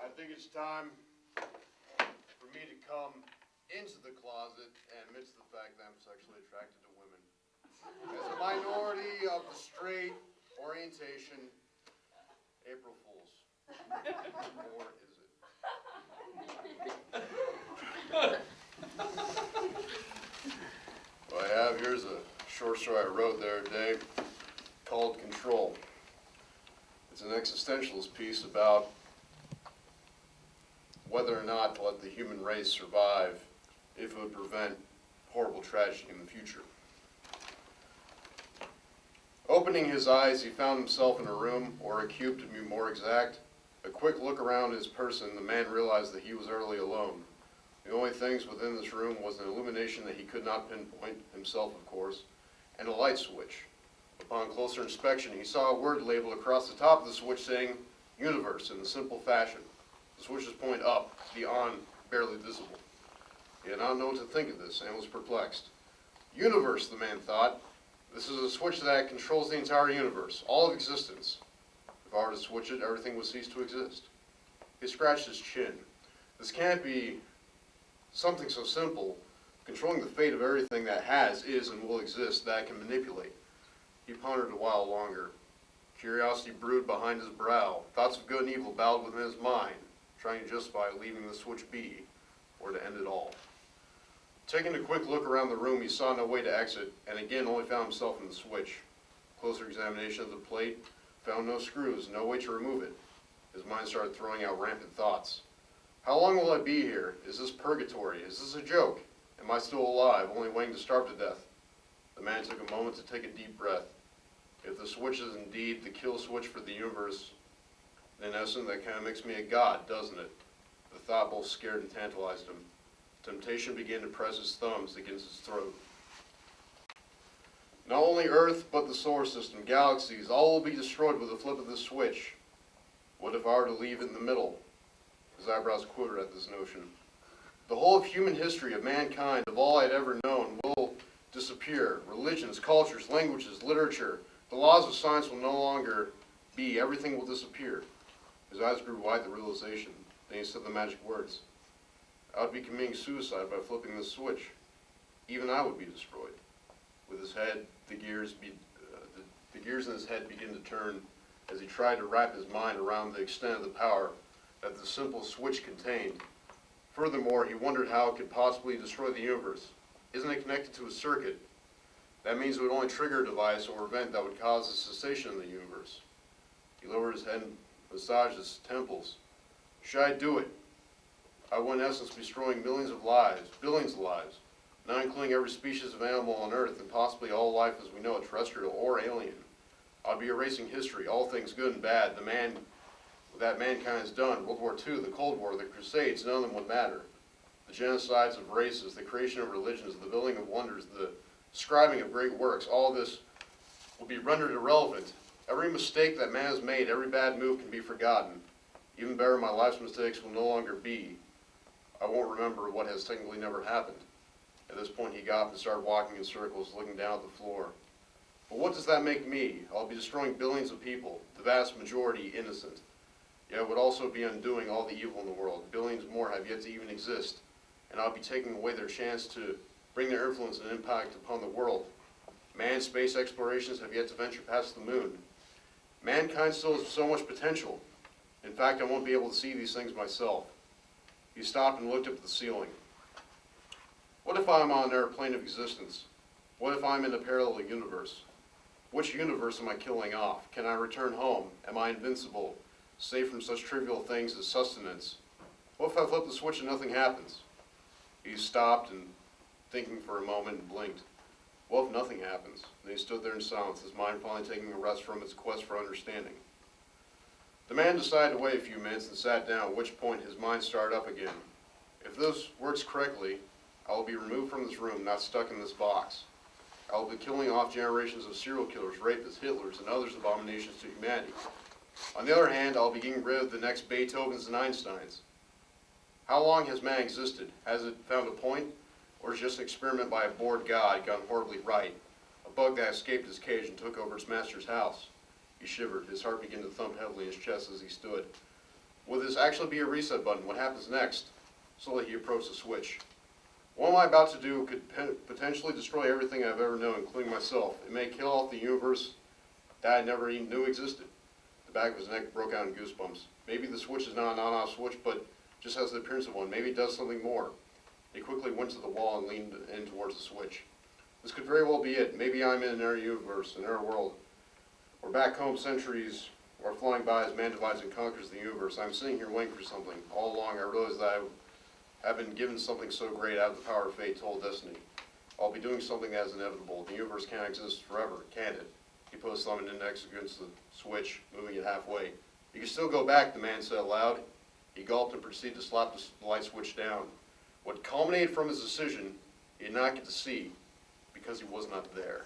I think it's time for me to come into the closet and admit to the fact that I'm sexually attracted to women. As a minority of the straight orientation, April Fools. Or is it? What I have here's a short story I wrote the other day called Control. It's an existentialist piece about whether or not to let the human race survive if it would prevent horrible tragedy in the future. Opening his eyes, he found himself in a room, or a cube to be more exact. A quick look around his person, the man realized that he was utterly alone. The only things within this room was an illumination that he could not pinpoint, himself of course, and a light switch. Upon closer inspection, he saw a word labeled across the top of the switch saying, Universe, in a simple fashion. The switches point up, beyond, barely visible. He had not known what to think of this, and was perplexed. Universe, the man thought. This is a switch that controls the entire universe, all of existence. If I were to switch it, everything would cease to exist. He scratched his chin. This can't be something so simple, controlling the fate of everything that has, is, and will exist, that I can manipulate. He pondered a while longer. Curiosity brewed behind his brow. Thoughts of good and evil battled within his mind, trying to justify leaving the switch be, or to end it all. Taking a quick look around the room, he saw no way to exit, and again only found himself in the switch. Closer examination of the plate found no screws, no way to remove it. His mind started throwing out rampant thoughts. How long will I be here? Is this purgatory? Is this a joke? Am I still alive, only waiting to starve to death? The man took a moment to take a deep breath. If the switch is indeed the kill switch for the universe, then in essence that kind of makes me a god, doesn't it? The thought both scared and tantalized him. Temptation began to press his thumbs against his throat. Not only Earth, but the solar system, galaxies, all will be destroyed with a flip of the switch. What if I were to leave it in the middle? His eyebrows quivered at this notion. The whole of human history, of mankind, of all I'd ever known, will disappear. Religions, cultures, languages, literature, the laws of science will no longer be. Everything will disappear. His eyes grew wide at the realization. Then he said the magic words. I would be committing suicide by flipping this switch. Even I would be destroyed. With his head, the gears in his head began to turn as he tried to wrap his mind around the extent of the power that the simple switch contained. Furthermore, he wondered how it could possibly destroy the universe. Isn't it connected to a circuit? That means it would only trigger a device or event that would cause the cessation of the universe. He lowered his head and massaged his temples. Should I do it? I would in essence be destroying millions of lives, billions of lives, not including every species of animal on Earth and possibly all life as we know it, terrestrial or alien. I'd be erasing history, all things good and bad, that mankind has done. World War II, the Cold War, the Crusades, none of them would matter. The genocides of races, the creation of religions, the building of wonders, the describing of great works, all this will be rendered irrelevant. Every mistake that man has made, every bad move can be forgotten. Even better, my life's mistakes will no longer be. I won't remember what has technically never happened. At this point he got up and started walking in circles, looking down at the floor. But what does that make me? I'll be destroying billions of people, the vast majority innocent. Yet it would also be undoing all the evil in the world. Billions more have yet to even exist, and I'll be taking away their chance to bring their influence and impact upon the world. Manned space explorations have yet to venture past the moon. Mankind still has so much potential. In fact, I won't be able to see these things myself. He stopped and looked up at the ceiling. What if I'm on an airplane of existence? What if I'm in a parallel universe? Which universe am I killing off? Can I return home? Am I invincible, safe from such trivial things as sustenance? What if I flip the switch and nothing happens? He stopped and thinking for a moment and blinked. What if nothing happens? Then he stood there in silence, his mind finally taking a rest from its quest for understanding. The man decided to wait a few minutes and sat down, at which point his mind started up again. If this works correctly, I will be removed from this room, not stuck in this box. I will be killing off generations of serial killers, rapists, Hitlers, and others abominations to humanity. On the other hand, I'll be getting rid of the next Beethovens and Einsteins. How long has man existed? Has it found a point? Or is it just an experiment by a bored god gone horribly right? A bug that escaped his cage and took over its master's house? He shivered. His heart began to thump heavily in his chest as he stood. Will this actually be a reset button? What happens next? Slowly he approached the switch. What am I about to do could potentially destroy everything I've ever known, including myself. It may kill off the universe that I never even knew existed. The back of his neck broke out in goosebumps. Maybe the switch is not an on-off switch, but just has the appearance of one. Maybe it does something more. He quickly went to the wall and leaned in towards the switch. This could very well be it. Maybe I'm in another universe, another world. Or back home, centuries are flying by as man divides and conquers the universe. I'm sitting here waiting for something. All along, I realized that I've been given something so great out of the power of fate, told destiny. I'll be doing something that is inevitable. The universe can't exist forever, can it? He put his thumb and index against the switch, moving it halfway. You can still go back, the man said aloud. He gulped and proceeded to slap the light switch down. What culminated from his decision, he did not get to see, because he was not there.